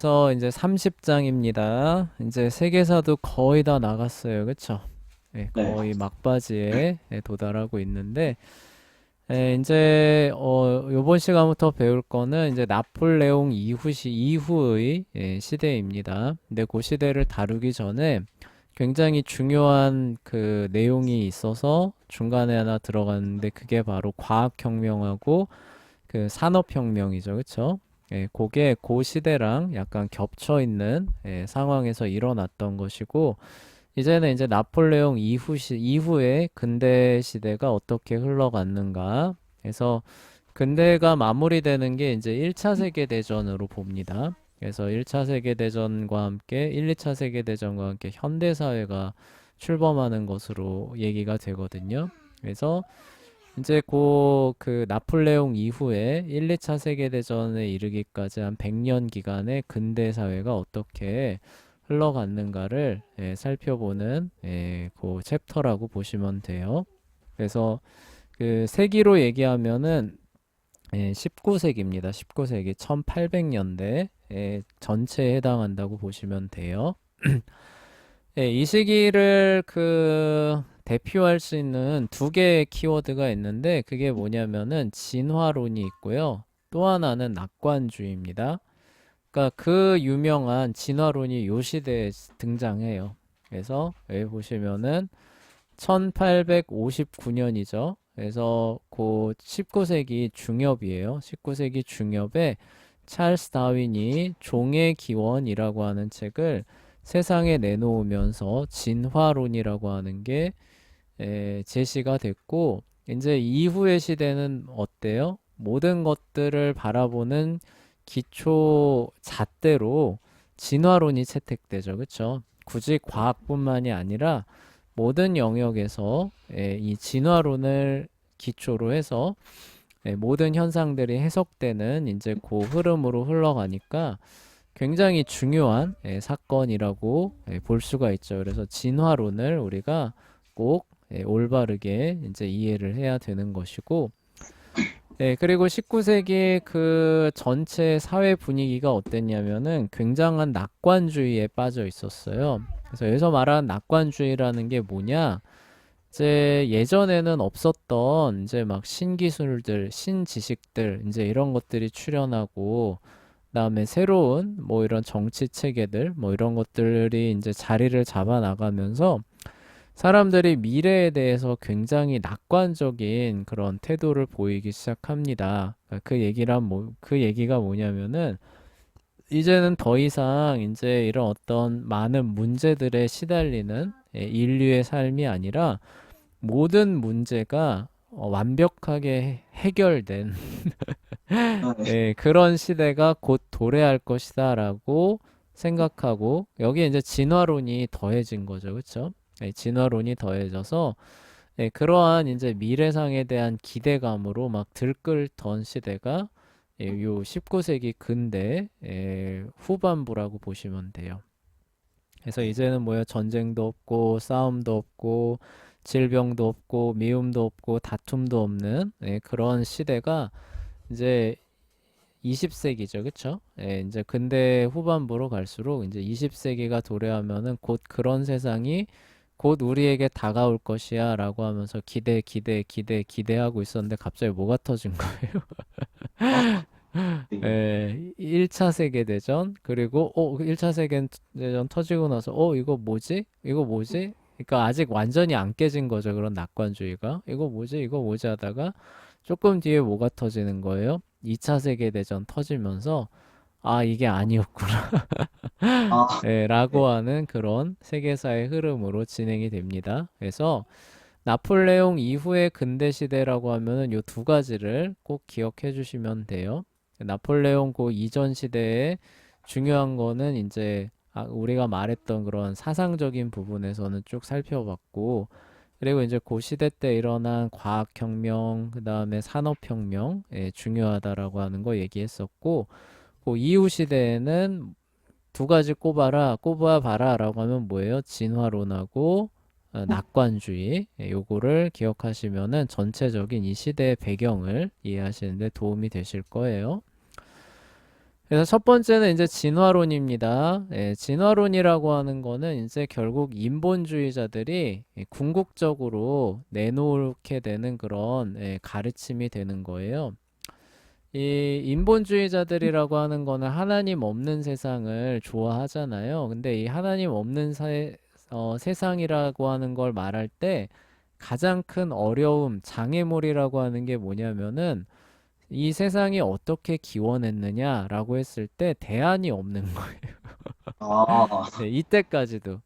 지금부터 이제 30장입니다. 이제 세계사도 거의 다 나갔어요. 그쵸? 예, 네. 거의 막바지에 도달하고 있는데, 이제, 요번 시간부터 배울 거는 이제 나폴레옹 이후의 시대입니다. 근데 그 시대를 다루기 전에 굉장히 중요한 그 내용이 있어서 중간에 하나 들어갔는데 그게 바로 과학혁명하고 그 산업혁명이죠. 그쵸? 예, 그게 그 시대랑 약간 겹쳐 있는 상황에서 일어났던 것이고, 이제는 이제 나폴레옹 이후에 근대 시대가 어떻게 흘러갔는가. 그래서 근대가 마무리되는 게 이제 1차 세계대전으로 봅니다. 그래서 1차 세계대전과 함께 1, 2차 세계대전과 함께 현대사회가 출범하는 것으로 얘기가 되거든요. 그래서 이제 그 나폴레옹 이후에 1, 2차 세계대전에 이르기까지 한 100년 기간의 근대 사회가 어떻게 흘러갔는가를 살펴보는 그 챕터라고 보시면 돼요. 그래서 그 세기로 얘기하면은 19세기입니다. 19세기 1800년대 전체에 해당한다고 보시면 돼요. 이 시기를 그 대표할 수 있는 두 개의 키워드가 있는데 그게 뭐냐면은 진화론이 있고요. 또 하나는 낙관주의입니다. 그러니까 그 유명한 진화론이 요 시대에 등장해요. 그래서 여기 보시면은 1859년이죠. 그래서 그 19세기 중엽이에요. 19세기 중엽에 찰스 다윈이 종의 기원이라고 하는 책을 세상에 내놓으면서 진화론이라고 하는 게 제시가 됐고, 이제 이후의 시대는 어때요? 모든 것들을 바라보는 기초 잣대로 진화론이 채택되죠. 그쵸? 굳이 과학뿐만이 아니라 모든 영역에서 이 진화론을 기초로 해서 모든 현상들이 해석되는 이제 그 흐름으로 흘러가니까 굉장히 중요한 사건이라고 볼 수가 있죠. 그래서 진화론을 우리가 꼭 올바르게 이제 이해를 해야 되는 것이고, 그리고 19세기 그 전체 사회 분위기가 어땠냐면은 굉장한 낙관주의에 빠져 있었어요. 그래서 여기서 말하는 낙관주의라는 게 뭐냐? 이제 예전에는 없었던 이제 막 신기술들, 신지식들, 이제 이런 것들이 출현하고, 그다음에 새로운 뭐 이런 정치 체계들, 뭐 이런 것들이 이제 자리를 잡아 나가면서 사람들이 미래에 대해서 굉장히 낙관적인 그런 태도를 보이기 시작합니다. 그러니까 그 얘기가 뭐냐면은 이제는 더 이상 이제 이런 어떤 많은 문제들에 시달리는 인류의 삶이 아니라 모든 문제가 완벽하게 해결된 아, 네. 그런 시대가 곧 도래할 것이다라고 생각하고 여기에 이제 진화론이 더해진 거죠. 그렇죠? 진화론이 더해져서 그러한 이제 미래상에 대한 기대감으로 막 들끓던 시대가 요 19세기 근대 후반부라고 보시면 돼요. 그래서 이제는 뭐야 전쟁도 없고 싸움도 없고 질병도 없고 미움도 없고 다툼도 없는 그런 시대가 이제 20세기죠, 그쵸? 이제 근대 후반부로 갈수록 이제 20세기가 도래하면은 곧 그런 세상이 곧 우리에게 다가올 것이야 라고 하면서 기대하고 있었는데 갑자기 뭐가 터진 거예요? 아, 네. 1차 세계대전, 그리고, 1차 세계대전 터지고 나서, 이거 뭐지? 이거 뭐지? 그러니까 아직 완전히 안 깨진 거죠, 그런 낙관주의가. 이거 뭐지? 이거 뭐지? 하다가 조금 뒤에 뭐가 터지는 거예요? 2차 세계대전 터지면서, 아, 이게 아니었구나. 아, 네. 라고 하는 그런 세계사의 흐름으로 진행이 됩니다. 그래서 나폴레옹 이후의 근대 시대라고 하면은 요 두 가지를 꼭 기억해 주시면 돼요. 나폴레옹 그 이전 시대에 중요한 거는 이제 우리가 말했던 그런 사상적인 부분에서는 쭉 살펴봤고, 그리고 이제 그 시대 때 일어난 과학혁명, 그 다음에 산업혁명, 중요하다라고 하는 거 얘기했었고, 그 이후 시대에는 두 가지 꼽아봐라라고 하면 뭐예요? 진화론하고 낙관주의. 요거를 기억하시면은 전체적인 이 시대의 배경을 이해하시는데 도움이 되실 거예요. 그래서 첫 번째는 이제 진화론입니다. 예, 진화론이라고 하는 거는 이제 결국 인본주의자들이 궁극적으로 내놓게 되는 그런 가르침이 되는 거예요. 이 인본주의자들이라고 하는 거는 하나님 없는 세상을 좋아하잖아요. 근데 이 하나님 없는 세상이라고 하는 걸 말할 때 가장 큰 어려움, 장애물이라고 하는 게 뭐냐면은 이 세상이 어떻게 기원했느냐라고 했을 때 대안이 없는 거예요. 아, 네, 이때까지도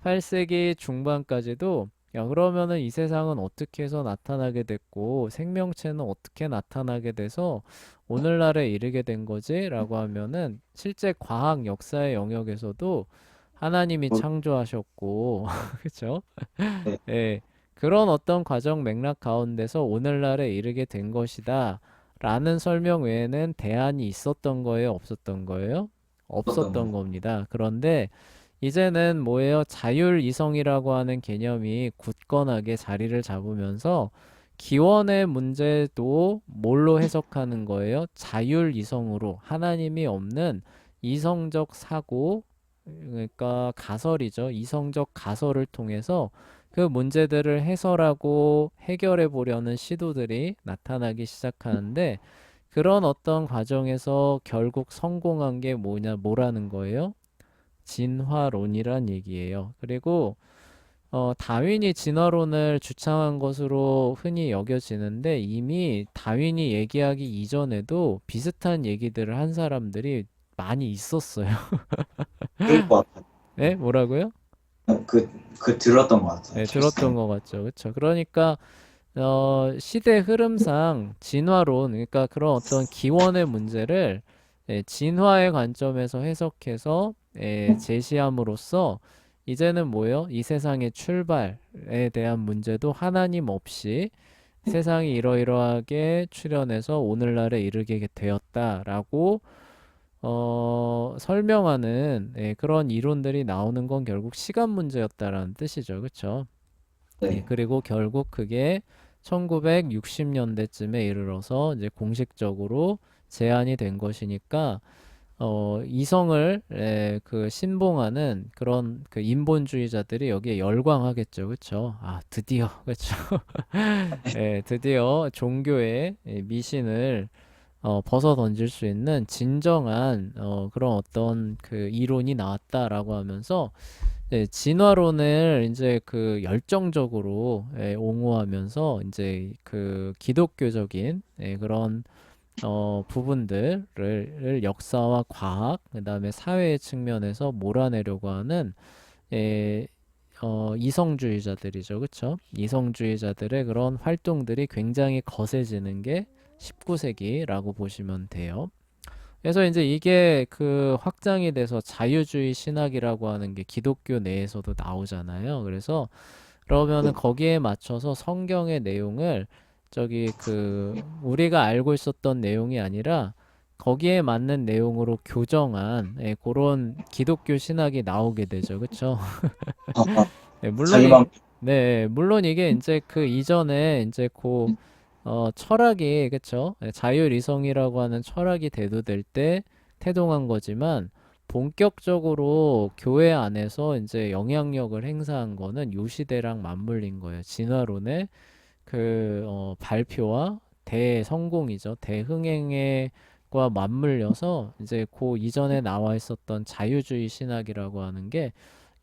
18세기 중반까지도 야, 그러면은 이 세상은 어떻게 해서 나타나게 됐고 생명체는 어떻게 나타나게 돼서 오늘날에 이르게 된 거지? 라고 하면은 실제 과학 역사의 영역에서도 하나님이 뭐, 창조하셨고 그쵸? 네, 예, 그런 어떤 과정 맥락 가운데서 오늘날에 이르게 된 것이다 라는 설명 외에는 대안이 있었던 거예요? 없었던 거예요? 어떤 없었던 거. 겁니다. 그런데 이제는 뭐예요? 자율이성이라고 하는 개념이 굳건하게 자리를 잡으면서 기원의 문제도 뭘로 해석하는 거예요? 자율이성으로 하나님이 없는 이성적 사고, 그러니까 가설이죠. 이성적 가설을 통해서 그 문제들을 해설하고 해결해 보려는 시도들이 나타나기 시작하는데 그런 어떤 과정에서 결국 성공한 게 뭐라는 거예요? 진화론이란 얘기예요. 그리고 다윈이 진화론을 주창한 것으로 흔히 여겨지는데 이미 다윈이 얘기하기 이전에도 비슷한 얘기들을 한 사람들이 많이 있었어요. 들은 것 같아요. 네? 뭐라고요? 들었던 것 같아요. 네, 들었던 책상. 것 같죠. 그렇죠. 그러니까 시대 흐름상 진화론, 그러니까 그런 어떤 기원의 문제를 진화의 관점에서 해석해서 제시함으로써 이제는 뭐예요? 이 세상의 출발에 대한 문제도 하나님 없이 세상이 이러이러하게 출현해서 오늘날에 이르게 되었다라고 설명하는 그런 이론들이 나오는 건 결국 시간 문제였다라는 뜻이죠. 그렇죠? 예, 네. 그리고 결국 그게 1960년대쯤에 이르러서 이제 공식적으로 제한이 된 것이니까 이성을 그 신봉하는 그런 그 인본주의자들이 여기에 열광하겠죠. 그렇죠? 아, 드디어 그렇죠. 예, 드디어 종교의 미신을 벗어 던질 수 있는 진정한 그런 어떤 그 이론이 나왔다라고 하면서 진화론을 이제 그 열정적으로 옹호하면서 이제 그 기독교적인 그런 부분들을 역사와 과학, 그다음에 사회의 측면에서 몰아내려고 하는 에, 이성주의자들이죠, 그렇죠? 이성주의자들의 그런 활동들이 굉장히 거세지는 게 19세기라고 보시면 돼요. 그래서 이제 이게 그 확장이 돼서 자유주의 신학이라고 하는 게 기독교 내에서도 나오잖아요. 그래서 그러면은 네. 거기에 맞춰서 성경의 내용을 저기 그 우리가 알고 있었던 내용이 아니라 거기에 맞는 내용으로 교정한 그런 기독교 신학이 나오게 되죠. 그렇죠? 아, 네, 자기 맘. 물론 이게 이제 그 이전에 이제 철학이, 그쵸? 자율이성이라고 하는 철학이 대두될 때 태동한 거지만, 본격적으로 교회 안에서 이제 영향력을 행사한 거는 요 시대랑 맞물린 거예요. 진화론의 발표와 대성공이죠. 대흥행과 맞물려서 이제 그 이전에 나와 있었던 자유주의 신학이라고 하는 게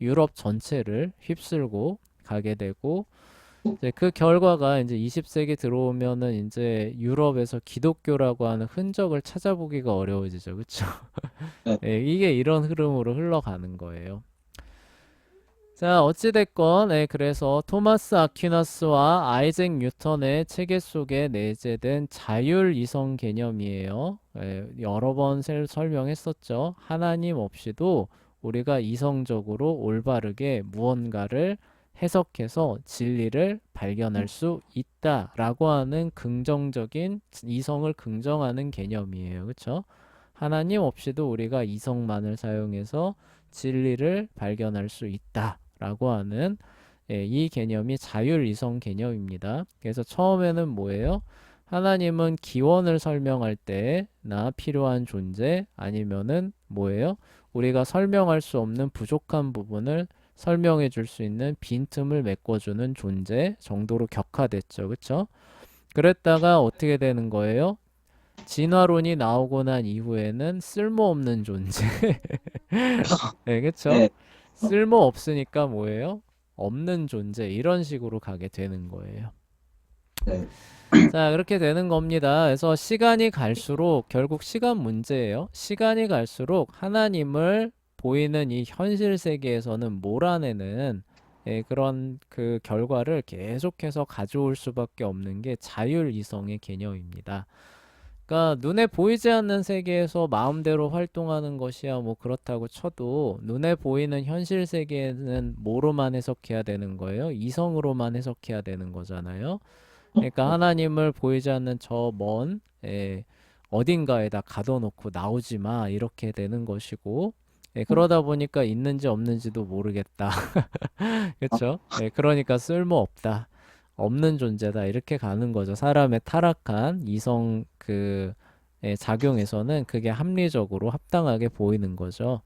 유럽 전체를 휩쓸고 가게 되고 이제 그 결과가 이제 20세기 들어오면은 이제 유럽에서 기독교라고 하는 흔적을 찾아보기가 어려워지죠. 그쵸? 네. 예, 이게 이런 흐름으로 흘러가는 거예요. 자, 어찌됐건, 그래서 토마스 아퀴나스와 아이작 뉴턴의 체계 속에 내재된 자율이성 개념이에요. 여러 번 설명했었죠. 하나님 없이도 우리가 이성적으로 올바르게 무언가를 해석해서 진리를 발견할 수 있다라고 하는 긍정적인 이성을 긍정하는 개념이에요. 그렇죠? 하나님 없이도 우리가 이성만을 사용해서 진리를 발견할 수 있다라고 하는 이 개념이 자율이성 개념입니다. 그래서 처음에는 뭐예요? 하나님은 기원을 설명할 때나 필요한 존재 아니면은 뭐예요? 우리가 설명할 수 없는 부족한 부분을 설명해 줄 수 있는 빈틈을 메꿔주는 존재 정도로 격화됐죠. 그쵸? 그랬다가 어떻게 되는 거예요? 진화론이 나오고 난 이후에는 쓸모없는 존재. 네, 그쵸? 네, 쓸모 없으니까 뭐예요? 없는 존재. 이런 식으로 가게 되는 거예요. 네, 자, 그렇게 되는 겁니다. 그래서 시간이 갈수록 결국 시간 문제예요. 시간이 갈수록 하나님을 보이는 이 현실 세계에서는 몰아내는 그런 그 결과를 계속해서 가져올 수밖에 없는 게 자율이성의 개념입니다. 그러니까 눈에 보이지 않는 세계에서 마음대로 활동하는 것이야 뭐 그렇다고 쳐도 눈에 보이는 현실 세계에는 뭐로만 해석해야 되는 거예요? 이성으로만 해석해야 되는 거잖아요. 그러니까 하나님을 보이지 않는 저 먼 어딘가에다 가둬놓고 나오지 마 이렇게 되는 것이고 그러다 보니까 있는지 없는지도 모르겠다. 그렇죠? 그러니까 쓸모없다. 없는 존재다. 이렇게 가는 거죠. 사람의 타락한 이성 작용에서는 그게 합리적으로 합당하게 보이는 거죠.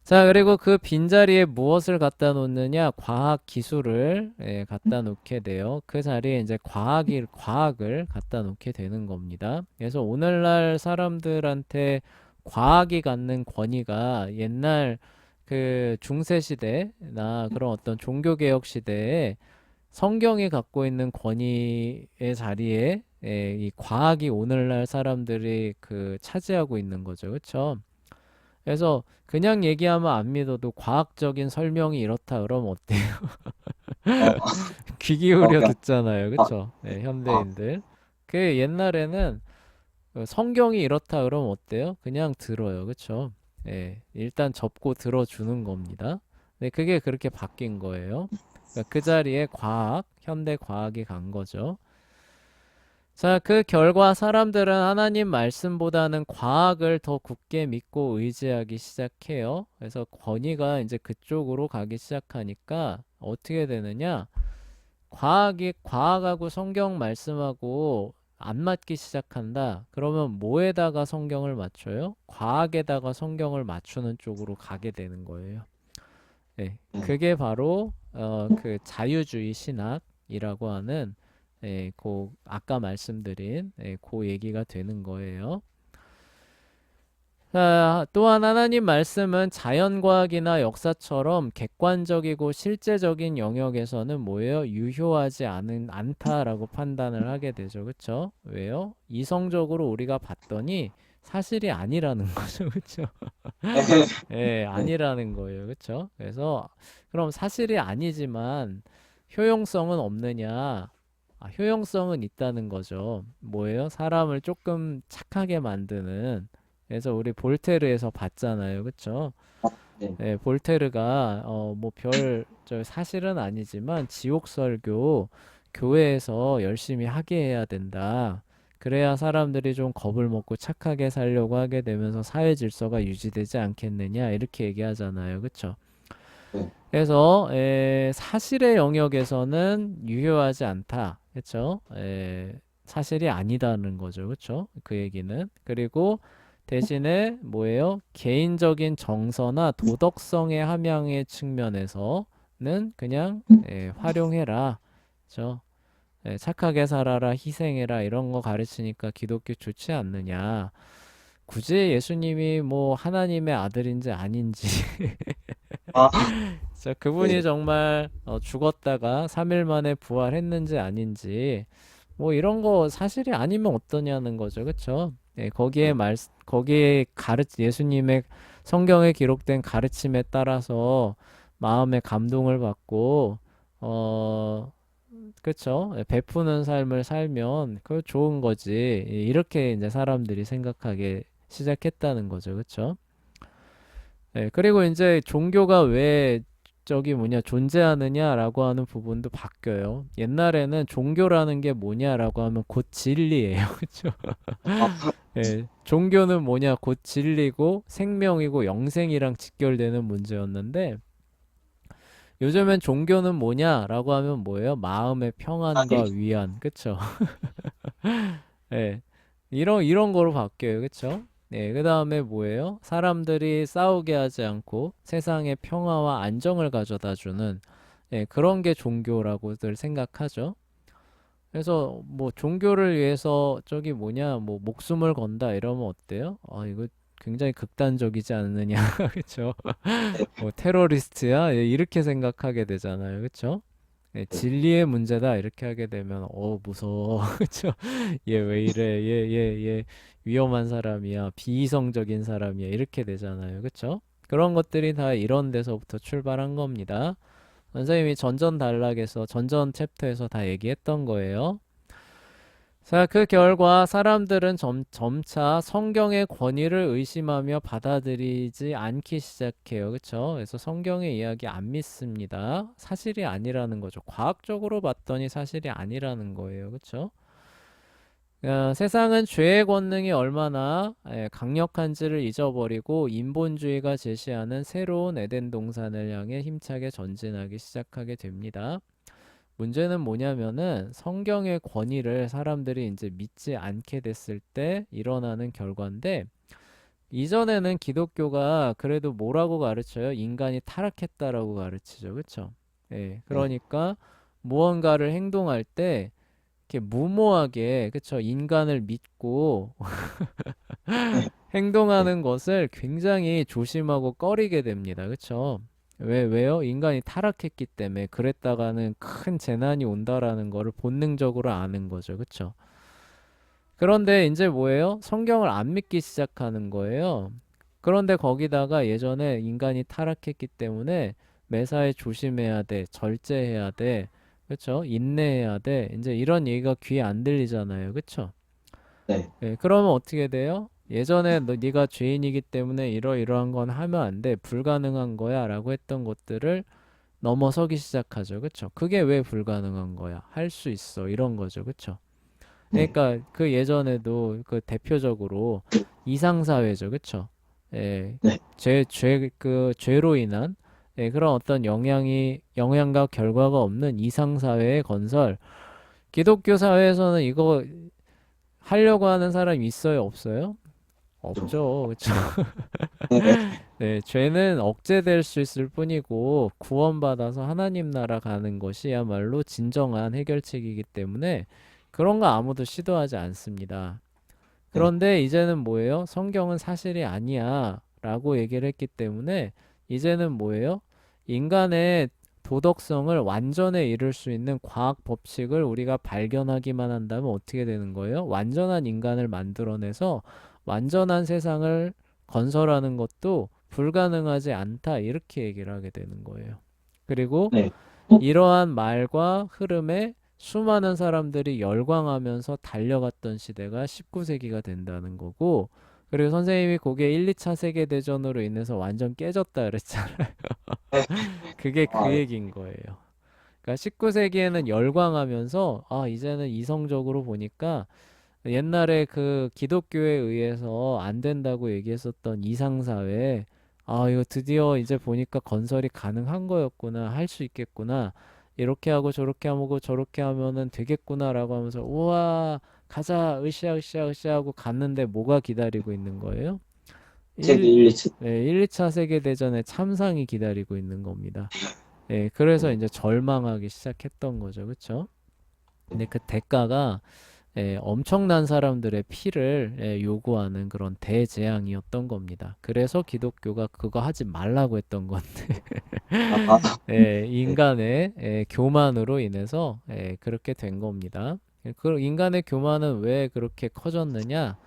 자, 그리고 그 빈자리에 무엇을 갖다 놓느냐? 과학 기술을 갖다 놓게 돼요. 그 자리에 이제 과학을 갖다 놓게 되는 겁니다. 그래서 오늘날 사람들한테 과학이 갖는 권위가 옛날 그 중세 시대나 그런 어떤 종교개혁 시대에 성경이 갖고 있는 권위의 자리에 이 과학이 오늘날 사람들이 그 차지하고 있는 거죠. 그렇죠? 그래서 그냥 얘기하면 안 믿어도 과학적인 설명이 이렇다 그러면 어때요? 어, 귀 기울여 그냥, 듣잖아요. 아, 그쵸? 네, 아, 현대인들. 그 옛날에는 성경이 이렇다 그러면 어때요? 그냥 들어요. 그쵸? 예, 일단 접고 들어주는 겁니다. 네, 그게 그렇게 바뀐 거예요. 그러니까 그 자리에 현대 과학이 간 거죠. 자, 그 결과 사람들은 하나님 말씀보다는 과학을 더 굳게 믿고 의지하기 시작해요. 그래서 권위가 이제 그쪽으로 가기 시작하니까 어떻게 되느냐? 과학하고 성경 말씀하고 안 맞기 시작한다. 그러면 뭐에다가 성경을 맞춰요? 과학에다가 성경을 맞추는 쪽으로 가게 되는 거예요. 네, 네. 그게 바로 그 자유주의 신학이라고 하는 아까 말씀드린 그 얘기가 되는 거예요. 자, 또한 하나님 말씀은 자연과학이나 역사처럼 객관적이고 실제적인 영역에서는 뭐예요? 유효하지 않다라고 판단을 하게 되죠. 그쵸? 왜요? 이성적으로 우리가 봤더니 사실이 아니라는 거죠. 그쵸? 예, 네, 아니라는 거예요. 그쵸? 그래서 그럼 사실이 아니지만 효용성은 없느냐? 효용성은 있다는 거죠. 뭐예요? 사람을 조금 착하게 만드는. 그래서 우리 볼테르에서 봤잖아요. 그쵸? 네. 예, 볼테르가 저 사실은 아니지만 지옥 설교 교회에서 열심히 하게 해야 된다. 그래야 사람들이 좀 겁을 먹고 착하게 살려고 하게 되면서 사회 질서가 유지되지 않겠느냐 이렇게 얘기하잖아요. 그쵸? 네. 그래서 사실의 영역에서는 유효하지 않다. 그쵸? 사실이 아니다는 거죠. 그쵸? 그 얘기는. 그리고 대신에 뭐예요? 개인적인 정서나 도덕성의 함양의 측면에서는 그냥 활용해라. 그쵸? 착하게 살아라, 희생해라 이런 거 가르치니까 기독교 좋지 않느냐. 굳이 예수님이 뭐 하나님의 아들인지 아닌지 아, 자, 그분이 네. 정말 죽었다가 3일 만에 부활했는지 아닌지 뭐 이런 거 사실이 아니면 어떠냐는 거죠. 그쵸? 네, 네. 거기에 예수님의 성경에 기록된 가르침에 따라서 마음의 감동을 받고 어 그쵸? 베푸는 삶을 살면 그 좋은 거지. 이렇게 이제 사람들이 생각하게 시작했다는 거죠. 그쵸? 그리고 이제 종교가 왜 존재하느냐라고 하는 부분도 바뀌어요. 옛날에는 종교라는 게 뭐냐라고 하면 곧 진리예요. 그죠? 아, 종교는 뭐냐? 곧 진리고 생명이고 영생이랑 직결되는 문제였는데 요즘엔 종교는 뭐냐라고 하면 뭐예요? 마음의 평안과 아니, 위안. 그쵸? 예. 이런 거로 바뀌어요. 그쵸? 예, 그 다음에 뭐예요? 사람들이 싸우게 하지 않고 세상에 평화와 안정을 가져다 주는 예, 그런 게 종교라고들 생각하죠. 그래서 뭐 종교를 위해서 저기 뭐냐 뭐 목숨을 건다 이러면 어때요? 아 이거 굉장히 극단적이지 않느냐 그쵸? 네, 뭐 테러리스트야 예, 이렇게 생각하게 되잖아요 그쵸? 예, 네, 진리의 문제다 이렇게 하게 되면 무서워 그쵸? 얘 왜 이래 얘 위험한 사람이야 비이성적인 사람이야 이렇게 되잖아요 그쵸? 그런 것들이 다 이런 데서부터 출발한 겁니다. 선생님이 전전단락에서 전전 챕터에서 다 얘기했던 거예요. 자, 그 결과 사람들은 점차 성경의 권위를 의심하며 받아들이지 않기 시작해요. 그쵸? 그래서 성경의 이야기 안 믿습니다. 사실이 아니라는 거죠. 과학적으로 봤더니 사실이 아니라는 거예요. 그쵸? 세상은 죄의 권능이 얼마나 강력한지를 잊어버리고 인본주의가 제시하는 새로운 에덴 동산을 향해 힘차게 전진하기 시작하게 됩니다. 문제는 뭐냐면은 성경의 권위를 사람들이 이제 믿지 않게 됐을 때 일어나는 결과인데 이전에는 기독교가 그래도 뭐라고 가르쳐요? 인간이 타락했다라고 가르치죠. 그쵸? 예. 네, 그러니까 무언가를 행동할 때 이렇게 무모하게 그쵸? 인간을 믿고 네, 네, 행동하는 것을 굉장히 조심하고 꺼리게 됩니다. 그쵸? 왜요? 인간이 타락했기 때문에 그랬다가는 큰 재난이 온다라는 거를 본능적으로 아는 거죠. 그쵸? 그런데 이제 뭐예요? 성경을 안 믿기 시작하는 거예요. 그런데 거기다가 예전에 인간이 타락했기 때문에 매사에 조심해야 돼, 절제해야 돼, 그쵸? 인내해야 돼. 이제 이런 얘기가 귀에 안 들리잖아요. 그쵸? 네, 예, 그러면 어떻게 돼요? 예전에 네가 죄인이기 때문에 이러이러한 건 하면 안 돼. 불가능한 거야. 라고 했던 것들을 넘어서기 시작하죠. 그쵸? 그게 왜 불가능한 거야? 할 수 있어. 이런 거죠. 그쵸? 네, 그러니까 그 예전에도 그 대표적으로 이상사회죠. 그쵸? 예, 네, 죄로 인한 그런 어떤 영향과 결과가 없는 이상사회의 건설. 기독교 사회에서는 이거 하려고 하는 사람이 있어요? 없어요? 좀, 없죠. 그쵸? 네, 네, 네, 죄는 억제될 수 있을 뿐이고 구원받아서 하나님 나라 가는 것이야말로 진정한 해결책이기 때문에 그런 거 아무도 시도하지 않습니다. 네, 그런데 이제는 뭐예요? 성경은 사실이 아니야 라고 얘기를 했기 때문에 이제는 뭐예요? 인간의 도덕성을 완전에 이룰 수 있는 과학 법칙을 우리가 발견하기만 한다면 어떻게 되는 거예요? 완전한 인간을 만들어내서 완전한 세상을 건설하는 것도 불가능하지 않다 이렇게 얘기를 하게 되는 거예요. 그리고 네, 이러한 말과 흐름에 수많은 사람들이 열광하면서 달려갔던 시대가 19세기가 된다는 거고, 그리고 선생님이 그게 1, 2차 세계대전으로 인해서 완전 깨졌다 그랬잖아요. 네, 그게 그 아, 얘기인 거예요. 그러니까 19세기에는 열광하면서, 아, 이제는 이성적으로 보니까 옛날에 그 기독교에 의해서 안 된다고 얘기했었던 이상사회, 아, 이거 드디어 이제 보니까 건설이 가능한 거였구나, 할 수 있겠구나, 이렇게 하고 저렇게 하고 저렇게 하면은 되겠구나라고 하면서, 우와, 가자, 으쌰, 으쌰, 으쌰 하고 갔는데 뭐가 기다리고 있는 거예요? 세계 1, 1, 2층. 2차 세계대전의 참상이 기다리고 있는 겁니다. 예, 그래서 네, 이제 절망하기 시작했던 거죠. 그쵸? 근데 그 대가가 엄청난 사람들의 피를 요구하는 그런 대재앙이었던 겁니다. 그래서 기독교가 그거 하지 말라고 했던 건데, 아, 네, 인간의 교만으로 인해서 그렇게 된 겁니다. 그 인간의 교만은 왜 그렇게 커졌느냐?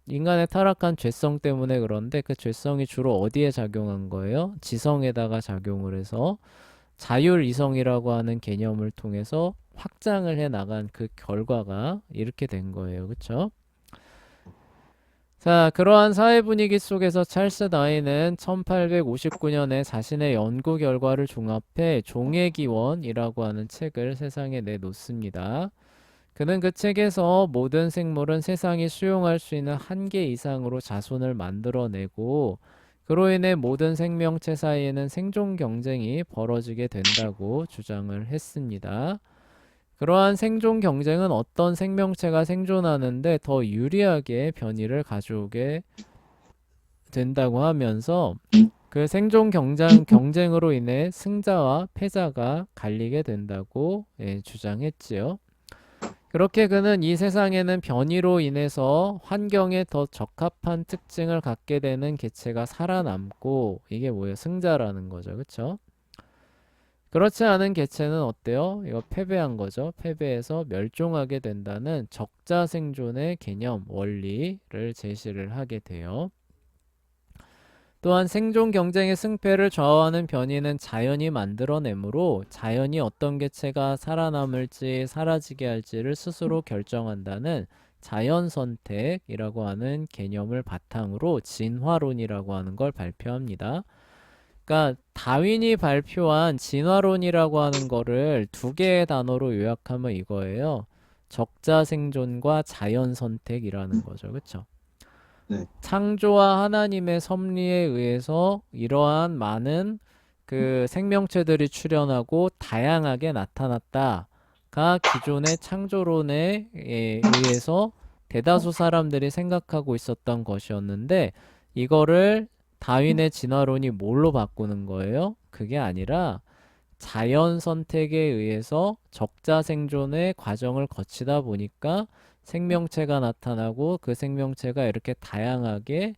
인간의 타락한 죄성 때문에 그런데 그 죄성이 주로 어디에 작용한 거예요? 지성에다가 작용을 해서 자율이성이라고 하는 개념을 통해서 확장을 해 나간 그 결과가 이렇게 된 거예요. 그쵸? 자, 그러한 사회 분위기 속에서 찰스 다윈은 1859년에 자신의 연구 결과를 종합해 종의 기원이라고 하는 책을 세상에 내놓습니다. 그는 그 책에서 모든 생물은 세상이 수용할 수 있는 한계 이상으로 자손을 만들어내고 그로 인해 모든 생명체 사이에는 생존 경쟁이 벌어지게 된다고 주장을 했습니다. 그러한 생존 경쟁은 어떤 생명체가 생존하는데 더 유리하게 변이를 가져오게 된다고 하면서 그 생존 경쟁으로 인해 승자와 패자가 갈리게 된다고 주장했지요. 그렇게 그는 이 세상에는 변이로 인해서 환경에 더 적합한 특징을 갖게 되는 개체가 살아남고 이게 뭐예요? 승자라는 거죠. 그쵸? 그렇지 않은 개체는 어때요? 이거 패배한 거죠. 패배해서 멸종하게 된다는 적자 생존의 개념, 원리를 제시를 하게 돼요. 또한 생존 경쟁의 승패를 좌우하는 변이는 자연이 만들어내므로 자연이 어떤 개체가 살아남을지 사라지게 할지를 스스로 결정한다는 자연 선택이라고 하는 개념을 바탕으로 진화론이라고 하는 걸 발표합니다. 그러니까 다윈이 발표한 진화론이라고 하는 거를 두 개의 단어로 요약하면 이거예요. 적자 생존과 자연 선택이라는 거죠. 그렇죠? 네. 창조와 하나님의 섭리에 의해서 이러한 많은 그 생명체들이 출현하고 다양하게 나타났다가 기존의 창조론에 의해서 대다수 사람들이 생각하고 있었던 것이었는데 이거를 다윈의 진화론이 뭘로 바꾸는 거예요? 그게 아니라 자연 선택에 의해서 적자 생존의 과정을 거치다 보니까 생명체가 나타나고 그 생명체가 이렇게 다양하게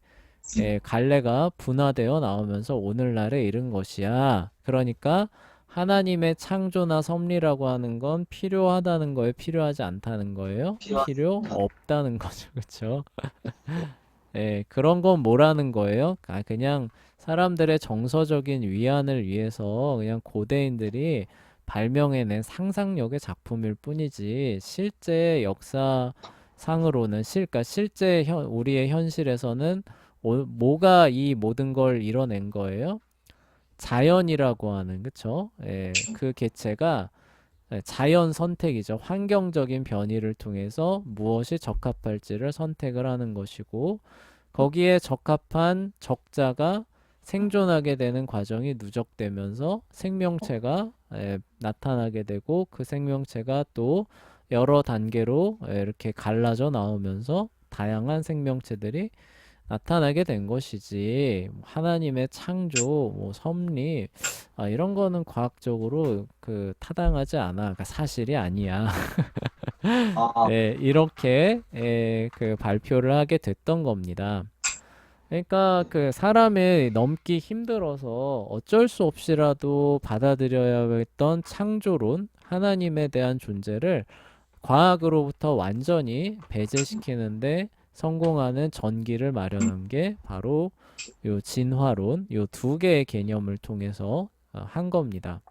갈래가 분화되어 나오면서 오늘날에 이른 것이야. 그러니까 하나님의 창조나 섭리라고 하는 건 필요하다는 거예요? 필요하지 않다는 거예요? 필요 필요하다. 없다는 거죠. 그렇죠? 그런 건 뭐라는 거예요? 그냥 사람들의 정서적인 위안을 위해서 그냥 고대인들이 발명해낸 상상력의 작품일 뿐이지 실제 역사상으로는 그러니까 실제 우리의 현실에서는 뭐가 이 모든 걸 이뤄낸 거예요? 자연이라고 하는 그쵸? 그 개체가 자연 선택이죠. 환경적인 변이를 통해서 무엇이 적합할지를 선택을 하는 것이고 거기에 적합한 적자가 생존하게 되는 과정이 누적되면서 생명체가 나타나게 되고 그 생명체가 또 여러 단계로 이렇게 갈라져 나오면서 다양한 생명체들이 나타나게 된 것이지 하나님의 창조, 뭐 섭리 이런 거는 과학적으로 그 타당하지 않아. 그러니까 사실이 아니야. 아, 이렇게 그 발표를 하게 됐던 겁니다. 그러니까 그 사람이 넘기 힘들어서 어쩔 수 없이라도 받아들여야 했던 창조론, 하나님에 대한 존재를 과학으로부터 완전히 배제시키는데 성공하는 전기를 마련한 게 바로 요 진화론, 요 두 개의 개념을 통해서 한 겁니다.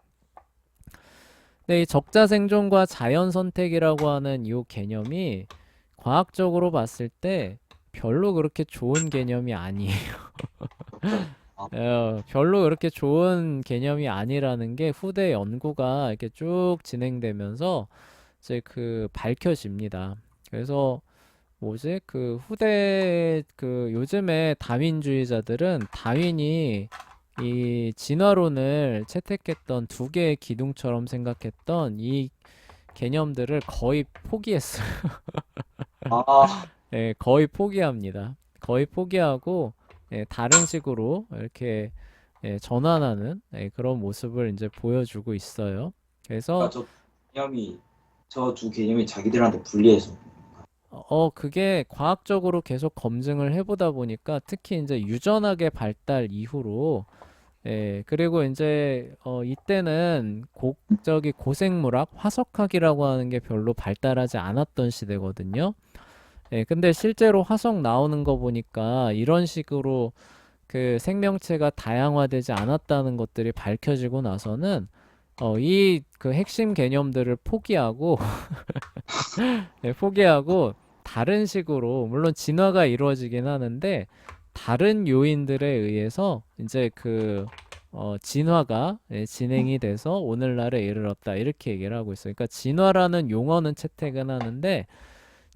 근데 이 적자 생존과 자연 선택이라고 하는 이 개념이 과학적으로 봤을 때 별로 그렇게 좋은 개념이 아니에요. 아, 별로 그렇게 좋은 개념이 아니라는 게 후대 연구가 이렇게 쭉 진행되면서 이제 그 밝혀집니다. 그래서 뭐지? 그 후대 그 요즘에 다윈주의자들은 다윈이 이 진화론을 채택했던 두 개의 기둥처럼 생각했던 이 개념들을 거의 포기했어요. 아, 거의 포기합니다. 거의 포기하고 다른 식으로 이렇게 전환하는 그런 모습을 이제 보여주고 있어요. 그래서 그러니까 저 두 개념이 자기들한테 불리해서. 그게 과학적으로 계속 검증을 해보다 보니까 특히 이제 유전학의 발달 이후로 그리고 이제 이때는 저기 고생물학, 화석학이라고 하는 게 별로 발달하지 않았던 시대거든요. 근데 실제로 화석 나오는 거 보니까 이런 식으로 그 생명체가 다양화되지 않았다는 것들이 밝혀지고 나서는 이 그 핵심 개념들을 포기하고 포기하고 다른 식으로 물론 진화가 이루어지긴 하는데 다른 요인들에 의해서 이제 그 진화가 진행이 돼서 오늘날에 이르렀다 이렇게 얘기를 하고 있어요. 그러니까 진화라는 용어는 채택은 하는데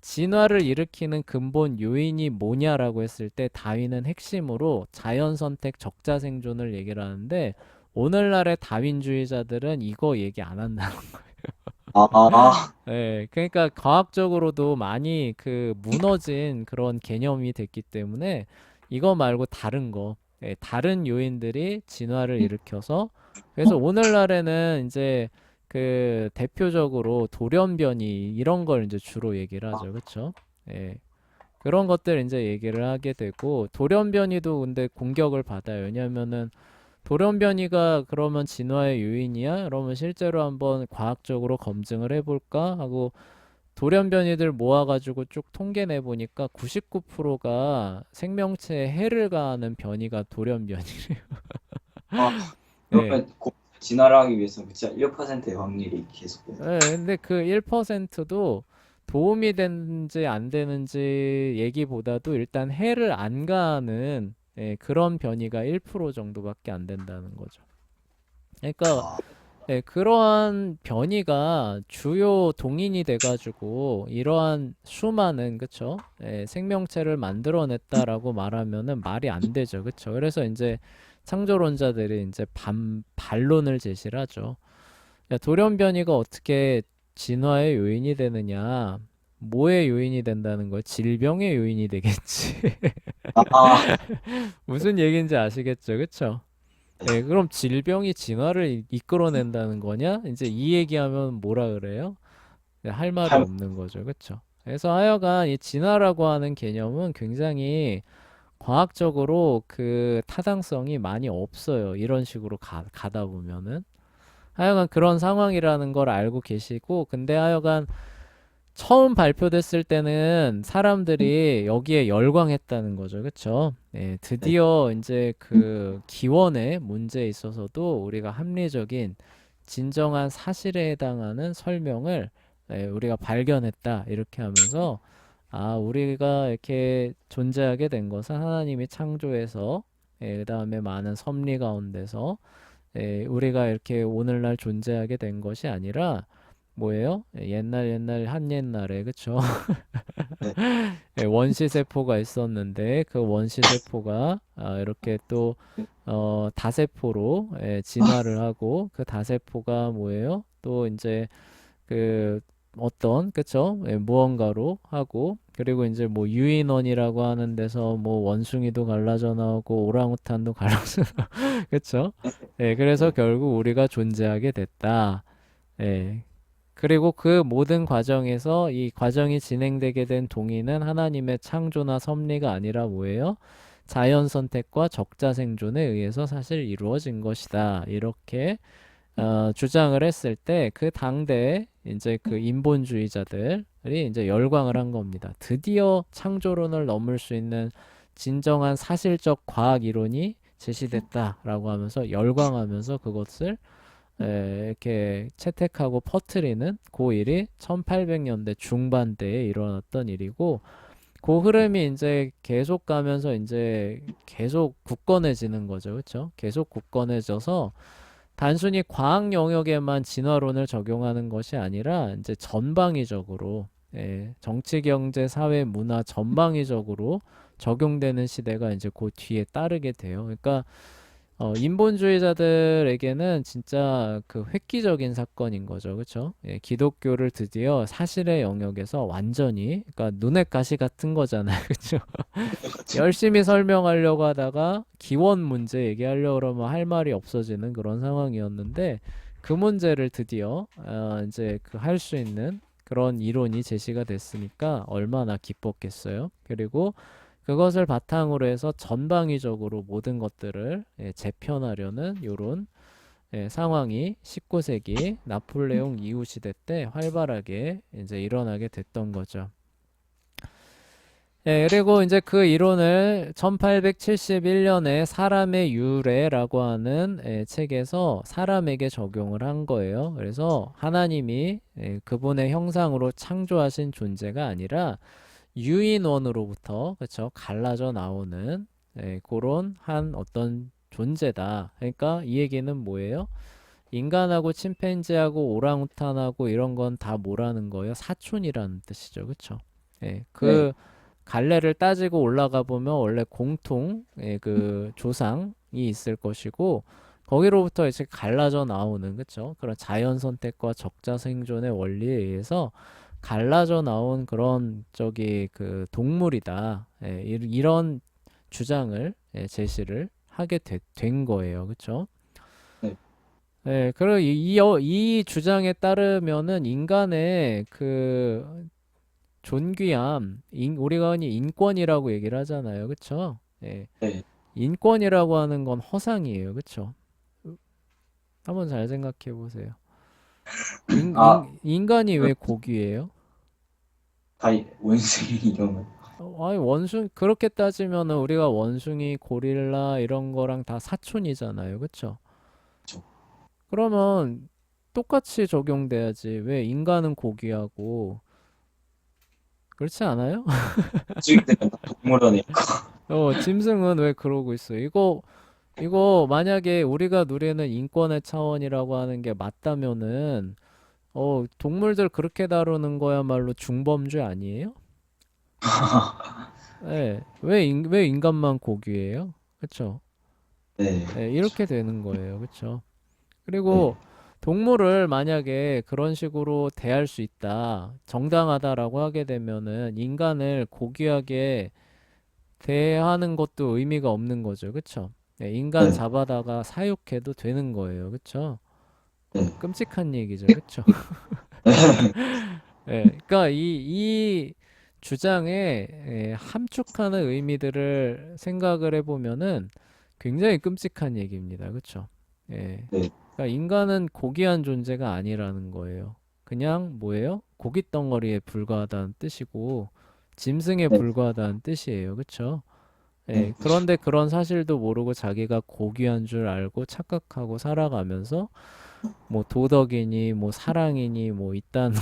진화를 일으키는 근본 요인이 뭐냐라고 했을 때 다윈은 핵심으로 자연 선택 적자 생존을 얘기를 하는데 오늘날의 다윈주의자들은 이거 얘기 안 한다는 거예요. 아, 예, 그러니까 과학적으로도 많이 그 무너진 그런 개념이 됐기 때문에 이거 말고 다른 거, 예, 다른 요인들이 진화를 일으켜서 그래서 오늘날에는 이제 그 대표적으로 돌연변이 이런 걸 이제 주로 얘기를 하죠. 그쵸? 예. 그런 것들 이제 얘기를 하게 되고 돌연변이도 근데 공격을 받아요. 왜냐면은 돌연변이가 그러면 진화의 요인이야? 그러면 실제로 한번 과학적으로 검증을 해볼까 하고 돌연변이들 모아가지고 쭉 통계 내보니까 99%가 생명체에 해를 가하는 변이가 돌연변이래요. 아, 예. 그러면 진화를 하기 위해서는 진짜 1%의 확률이 계속 돼요. 예, 근데 그 1%도 도움이 되는지 안 되는지 얘기보다도 일단 해를 안 가하는 그런 변이가 1% 정도밖에 안 된다는 거죠. 그러니까 아, 그러한 변이가 주요 동인이 돼가지고 이러한 수많은 그쵸? 생명체를 만들어냈다라고 말하면은 말이 안 되죠, 그쵸? 그래서 이제 창조론자들이 이제 반론을 제시를 하죠. 야, 돌연변이가 어떻게 진화의 요인이 되느냐? 뭐의 요인이 된다는 거야? 질병의 요인이 되겠지. 아, 무슨 얘기인지 아시겠죠, 그쵸? 예, 그럼 질병이 진화를 이끌어낸다는 거냐? 이제 이 얘기하면 뭐라 그래요? 네, 할 말이 할, 없는 거죠. 그쵸? 그래서 하여간 이 진화라고 하는 개념은 굉장히 과학적으로 그 타당성이 많이 없어요. 이런 식으로 가다 보면은. 하여간 그런 상황이라는 걸 알고 계시고, 근데 하여간 처음 발표됐을 때는 사람들이 여기에 열광했다는 거죠. 그쵸? 예, 네. 드디어 이제 그 기원의 문제에 있어서도 우리가 합리적인 진정한 사실에 해당하는 설명을 우리가 발견했다. 이렇게 하면서 아, 우리가 이렇게 존재하게 된 것은 하나님이 창조해서 그다음에 많은 섭리 가운데서 우리가 이렇게 오늘날 존재하게 된 것이 아니라 뭐예요? 옛날 한 옛날에 그쵸? 네. 원시 세포가 있었는데 그 원시 세포가 이렇게 또 다세포로 진화를 하고 그 다세포가 뭐예요? 또 이제 그 어떤 그쵸? 무언가로 하고 그리고 이제 뭐 유인원이라고 하는 데서 뭐 원숭이도 갈라져 나오고 오랑우탄도 갈라져 그쵸? 그래서 네. 결국 우리가 존재하게 됐다. 예. 그리고 그 모든 과정에서 이 과정이 진행되게 된 동의는 하나님의 창조나 섭리가 아니라 뭐예요? 자연 선택과 적자 생존에 의해서 사실 이루어진 것이다. 이렇게 주장을 했을 때 그 당대 이제 그 인본주의자들이 이제 열광을 한 겁니다. 드디어 창조론을 넘을 수 있는 진정한 사실적 과학 이론이 제시됐다라고 하면서 열광하면서 그것을 이렇게 채택하고 퍼뜨리는 그 일이 1800년대 중반대에 일어났던 일이고 그 흐름이 이제 계속 가면서 이제 계속 굳건해지는 거죠. 그렇죠? 계속 굳건해져서 단순히 과학 영역에만 진화론을 적용하는 것이 아니라 이제 전방위적으로 정치, 경제, 사회, 문화 전방위적으로 적용되는 시대가 이제 그 뒤에 따르게 돼요. 그러니까 인본주의자들에게는 진짜 그 획기적인 사건인 거죠. 그렇죠? 기독교를 드디어 사실의 영역에서 완전히 그러니까 눈엣 가시 같은 거잖아요. 그렇죠? 열심히 설명하려고 하다가 기원 문제 얘기하려고 그러면 할 말이 없어지는 그런 상황이었는데 그 문제를 드디어 이제 그 할 수 있는 그런 이론이 제시가 됐으니까 얼마나 기뻤겠어요. 그리고 그것을 바탕으로 해서 전방위적으로 모든 것들을 재편하려는 요런 상황이 19세기 나폴레옹 이후 시대 때 활발하게 이제 일어나게 됐던 거죠. 그리고 이제 그 이론을 1871년에 사람의 유래라고 하는 책에서 사람에게 적용을 한 거예요. 그래서 하나님이 그분의 형상으로 창조하신 존재가 아니라 유인원으로부터 그쵸 갈라져 나오는 그런 한 어떤 존재다. 그러니까 이 얘기는 뭐예요? 인간하고 침팬지하고 오랑우탄하고 이런 건 다 뭐라는 거예요? 사촌이라는 뜻이죠. 그쵸? 네. 그 갈래를 따지고 올라가 보면 원래 공통 그 조상이 있을 것이고 거기로부터 이제 갈라져 나오는, 그쵸? 그런 자연 선택과 적자 생존의 원리에 의해서 갈라져 나온 그런 저기 그 동물이다. 예, 이런 주장을 제시를 하게 된 거예요. 그쵸? 네. 예, 그리고 이 주장에 따르면은 인간의 그 존귀함, 우리가 흔히 인권이라고 얘기를 하잖아요. 그쵸? 예, 네. 인권이라고 하는 건 허상이에요. 그쵸? 한번 잘 생각해 보세요. 아, 인간이 왜 고귀해요? 원숭이 이름은. 아니, 그렇게 따지면은 우리가 원숭이, 고릴라 이런 거랑 다 사촌이잖아요. 그쵸? 그쵸. 그러면 똑같이 적용돼야지. 왜 인간은 고귀하고, 그렇지 않아요? 원숭이들은 다 동물원에 있고. 짐승은 왜 그러고 있어요? 이거 만약에 우리가 누리는 인권의 차원이라고 하는 게 맞다면은, 동물들 그렇게 다루는 거야말로 중범죄 아니에요? 예. 왜 인간만 고귀해요? 그쵸? 네. 예, 이렇게 되는 거예요. 그쵸? 네. 그리고 동물을 만약에 그런 식으로 대할 수 있다, 정당하다라고 하게 되면은 인간을 고귀하게 대하는 것도 의미가 없는 거죠. 그쵸? 예, 인간 네. 잡아다가 사육해도 되는 거예요. 그쵸? 네. 끔찍한 얘기죠. 그쵸? 예, 그러니까 이 주장에 함축하는 의미들을 생각을 해보면은 굉장히 끔찍한 얘기입니다. 그쵸? 예. 네. 그러니까 인간은 고귀한 존재가 아니라는 거예요. 그냥 뭐예요? 고깃 덩어리에 불과하다는 뜻이고 짐승에 네. 불과하다는 뜻이에요. 그쵸? 네. 예. 그런데 그런 사실도 모르고 자기가 고귀한 줄 알고 착각하고 살아가면서 뭐 도덕이니 뭐 사랑이니 뭐 이딴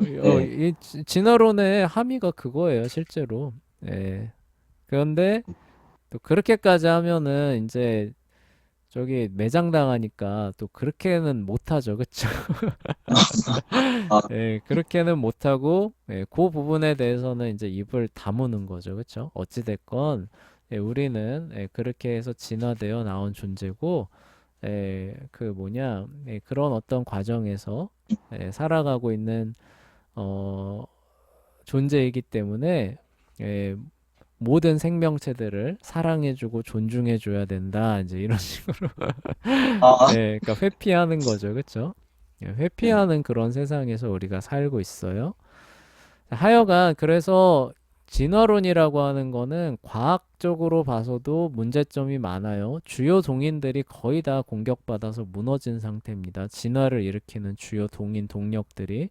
네. 이 진화론의 함의가 그거예요, 실제로. 예. 그런데 또 그렇게까지 하면은 이제 저기 매장당하니까 또 그렇게는 못하죠, 그쵸? 아, 예, 그렇게는 못하고, 예, 그 부분에 대해서는 이제 입을 다무는 거죠, 그쵸? 어찌됐건, 예, 우리는 그렇게 해서 진화되어 나온 존재고, 그 뭐냐, 그런 어떤 과정에서 살아가고 있는 어, 존재이기 때문에 예, 모든 생명체들을 사랑해주고 존중해줘야 된다. 이제 이런 식으로 아, 그러니까 회피하는 거죠, 그렇죠? 네. 회피하는 그런 세상에서 우리가 살고 있어요. 하여간 그래서 진화론이라고 하는 거는 과학적으로 봐서도 문제점이 많아요. 주요 동인들이 거의 다 공격받아서 무너진 상태입니다. 진화를 일으키는 주요 동인 동력들이.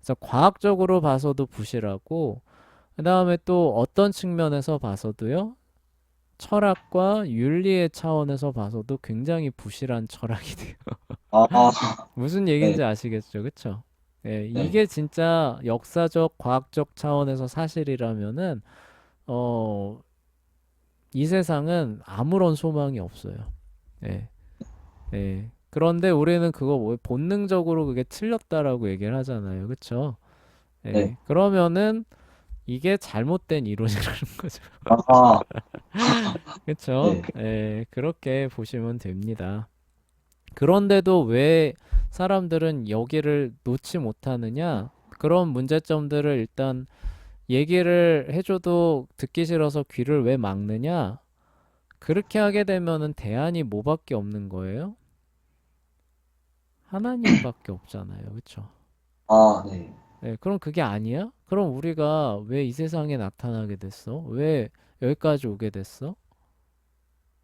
그래서 과학적으로 봐서도 부실하고, 그 다음에 또 어떤 측면에서 봐서도요, 철학과 윤리의 차원에서 봐서도 굉장히 부실한 철학이 돼요. 아, 무슨 네. 얘기인지 아시겠죠? 그쵸? 예, 네. 이게 진짜 역사적, 과학적 차원에서 사실이라면은, 어, 이 세상은 아무런 소망이 없어요. 예, 예. 그런데 우리는 그거 뭐 본능적으로 그게 틀렸다라고 얘기를 하잖아요. 그쵸? 네. 예, 그러면은 이게 잘못된 이론이라는 거죠. 아, 그쵸? 네. 예, 그렇게 보시면 됩니다. 그런데도 왜 사람들은 여기를 놓지 못하느냐? 그런 문제점들을 일단 얘기를 해줘도 듣기 싫어서 귀를 왜 막느냐? 그렇게 하게 되면은 대안이 뭐밖에 없는 거예요? 하나님밖에 없잖아요. 그쵸? 아, 네. 예, 그럼 그게 아니야? 그럼 우리가 왜 이 세상에 나타나게 됐어? 왜 여기까지 오게 됐어?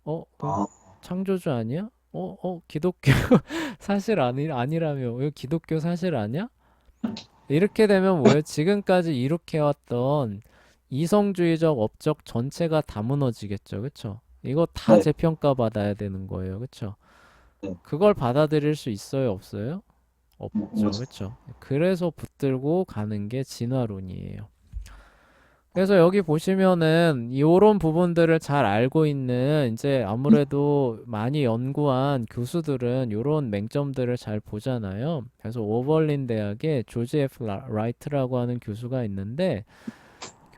그럼 아, 창조주 아니야? 기독교 사실 아니라며. 왜 기독교 사실 아니야? 이렇게 되면 뭐예요? 지금까지 이렇게 해왔던 이성주의적 업적 전체가 다 무너지겠죠. 그쵸? 이거 다 네. 재평가 받아야 되는 거예요. 그쵸? 네. 그걸 받아들일 수 있어요? 없어요? 뭐, 없죠. 그쵸? 그래서 붙들고 가는 게 진화론이에요. 그래서 여기 보시면은 이런 부분들을 잘 알고 있는 이제 아무래도 많이 연구한 교수들은 이런 맹점들을 잘 보잖아요. 그래서 오버린 대학에 조지 F 라이트라고 하는 교수가 있는데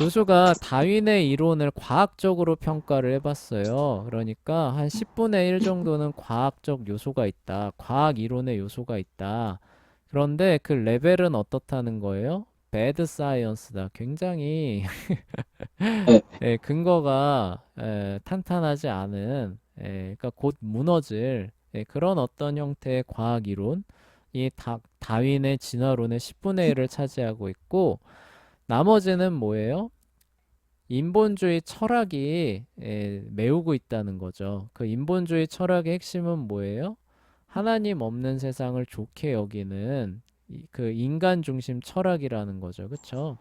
교수가 다윈의 이론을 과학적으로 평가를 해봤어요. 그러니까 한 10분의 1 정도는 과학적 요소가 있다. 과학 이론의 요소가 있다. 그런데 그 레벨은 어떻다는 거예요? 배드 사이언스다. 굉장히 네, 예, 근거가 탄탄하지 않은 그러니까 곧 무너질 그런 어떤 형태의 과학 이론이 다윈의 진화론의 10분의 1을 차지하고 있고 나머지는 뭐예요? 인본주의 철학이 메우고 있다는 거죠. 그 인본주의 철학의 핵심은 뭐예요? 하나님 없는 세상을 좋게 여기는 그 인간 중심 철학이라는 거죠. 그쵸?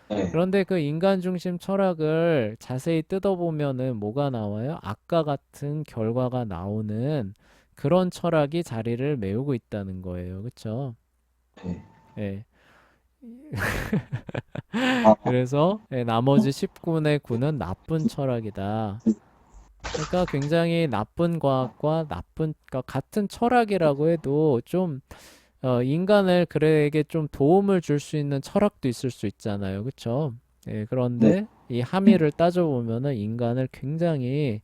네, 그런데 그 인간 중심 철학을 자세히 뜯어보면은 뭐가 나와요? 악과 같은 결과가 나오는 그런 철학이 자리를 메우고 있다는 거예요. 그쵸? 네. 예. 아, 그래서 나머지 10분의 9는 나쁜 철학이다. 그러니까 굉장히 나쁜 과학과 그러니까 같은 철학이라고 해도 좀 인간을 그에게 좀 도움을 줄 수 있는 철학도 있을 수 있잖아요. 그쵸? 예, 네. 그런데 이 함의를 따져보면은 인간을 굉장히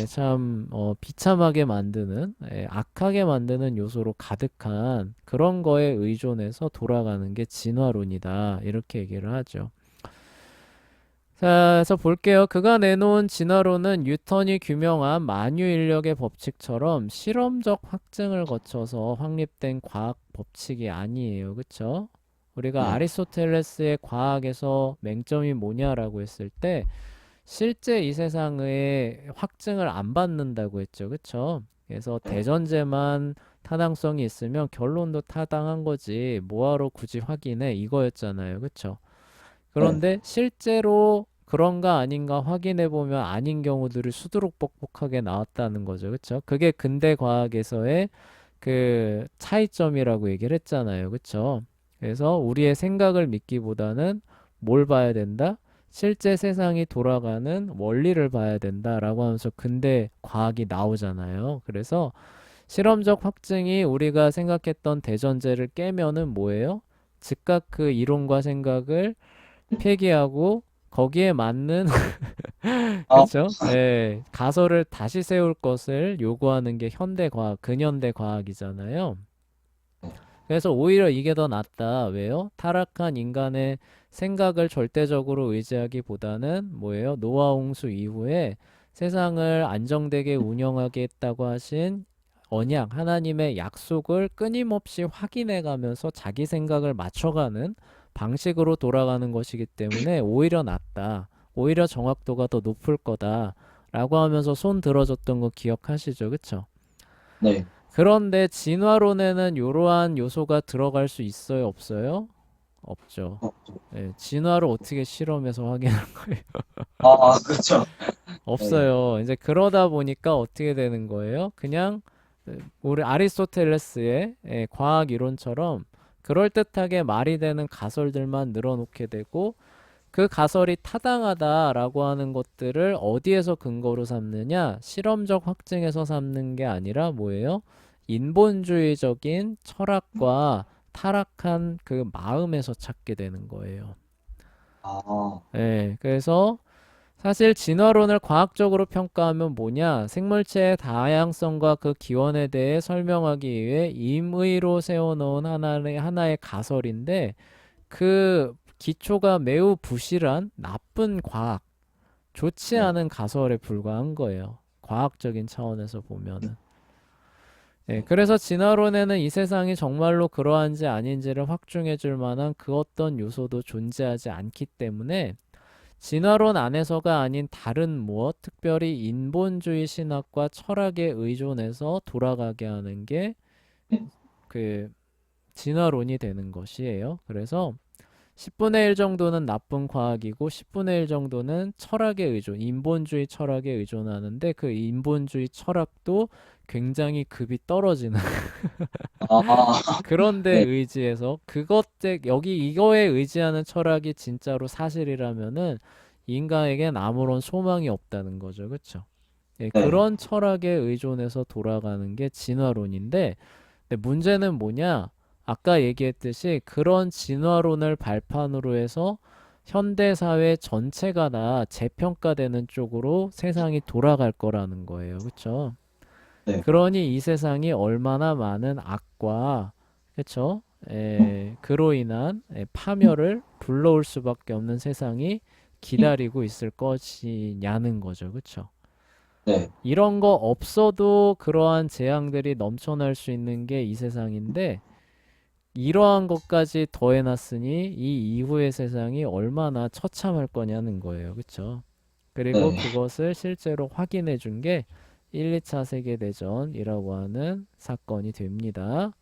참 비참하게 만드는 악하게 만드는 요소로 가득한 그런 거에 의존해서 돌아가는 게 진화론이다. 이렇게 얘기를 하죠. 자, 그래서 볼게요. 그가 내놓은 진화론은 뉴턴이 규명한 만유인력의 법칙처럼 실험적 확증을 거쳐서 확립된 과학 법칙이 아니에요. 그쵸? 우리가 네. 아리스토텔레스의 과학에서 맹점이 뭐냐라고 했을 때 실제 이 세상의 확증을 안 받는다고 했죠. 그쵸? 그래서 네. 대전제만 타당성이 있으면 결론도 타당한 거지. 뭐하러 굳이 확인해? 이거였잖아요. 그쵸? 네. 그런데 실제로 그런가 아닌가 확인해 보면 아닌 경우들이 수두룩뻑뻑하게 나왔다는 거죠. 그쵸? 그게 근대 과학에서의 그 차이점이라고 얘기를 했잖아요. 그쵸? 그래서 우리의 생각을 믿기보다는 뭘 봐야 된다? 실제 세상이 돌아가는 원리를 봐야 된다라고 하면서 근대 과학이 나오잖아요. 그래서 실험적 확증이 우리가 생각했던 대전제를 깨면은 뭐예요? 즉각 그 이론과 생각을 폐기하고 거기에 맞는 아, 그쵸? 예, 가설을 다시 세울 것을 요구하는 게 현대 과학, 근현대 과학이잖아요. 그래서 오히려 이게 더 낫다. 왜요? 타락한 인간의 생각을 절대적으로 의지하기보다는 뭐예요? 노아 홍수 이후에 세상을 안정되게 운영하겠다고 하신 언약, 하나님의 약속을 끊임없이 확인해 가면서 자기 생각을 맞춰가는 방식으로 돌아가는 것이기 때문에 오히려 낫다. 오히려 정확도가 더 높을 거다. 라고 하면서 손 들어줬던 거 기억하시죠? 그쵸? 네. 그런데 진화론에는 이러한 요소가 들어갈 수 있어요? 없어요? 없죠. 어, 예, 진화를 어떻게 실험해서 확인할 거예요? 그렇죠. 네. 없어요. 이제 그러다 보니까 어떻게 되는 거예요? 그냥 우리 아리스토텔레스의 과학 이론처럼 그럴듯하게 말이 되는 가설들만 늘어놓게 되고 그 가설이 타당하다라고 하는 것들을 어디에서 근거로 삼느냐? 실험적 확증에서 삼는 게 아니라 뭐예요? 인본주의적인 철학과 타락한 그 마음에서 찾게 되는 거예요. 아, 예, 그래서 사실 진화론을 과학적으로 평가하면 뭐냐? 생물체의 다양성과 그 기원에 대해 설명하기 위해 임의로 세워놓은 하나의 가설인데 그 기초가 매우 부실한 나쁜 과학, 좋지 네. 않은 가설에 불과한 거예요. 과학적인 차원에서 보면은. 예, 그래서 진화론에는 이 세상이 정말로 그러한지 아닌지를 확증해 줄 만한 그 어떤 요소도 존재하지 않기 때문에 진화론 안에서가 아닌 다른 무엇, 특별히 인본주의 신학과 철학에 의존해서 돌아가게 하는 게 그 진화론이 되는 것이에요. 그래서 10분의 1 정도는 나쁜 과학이고 10분의 1 정도는 철학에 의존, 인본주의 철학에 의존하는데 그 인본주의 철학도 굉장히 급이 떨어지는 아, 그런 데 네. 의지해서 여기 이거에 의지하는 철학이 진짜로 사실이라면은 인간에겐 아무런 소망이 없다는 거죠. 그렇죠? 예, 네. 그런 철학에 의존해서 돌아가는 게 진화론인데 근데 문제는 뭐냐? 아까 얘기했듯이 그런 진화론을 발판으로 해서 현대 사회 전체가 다 재평가되는 쪽으로 세상이 돌아갈 거라는 거예요. 그쵸? 네. 그러니 이 세상이 얼마나 많은 악과, 그쵸? 그로 인한 파멸을 불러올 수밖에 없는 세상이 기다리고 있을 것이냐는 거죠. 그쵸? 네. 이런 거 없어도 그러한 재앙들이 넘쳐날 수 있는 게 이 세상인데, 이러한 것까지 더해놨으니 이 이후의 세상이 얼마나 처참할 거냐는 거예요. 그쵸? 그리고 네. 그것을 실제로 확인해 준 게 1, 2차 세계대전이라고 하는 사건이 됩니다.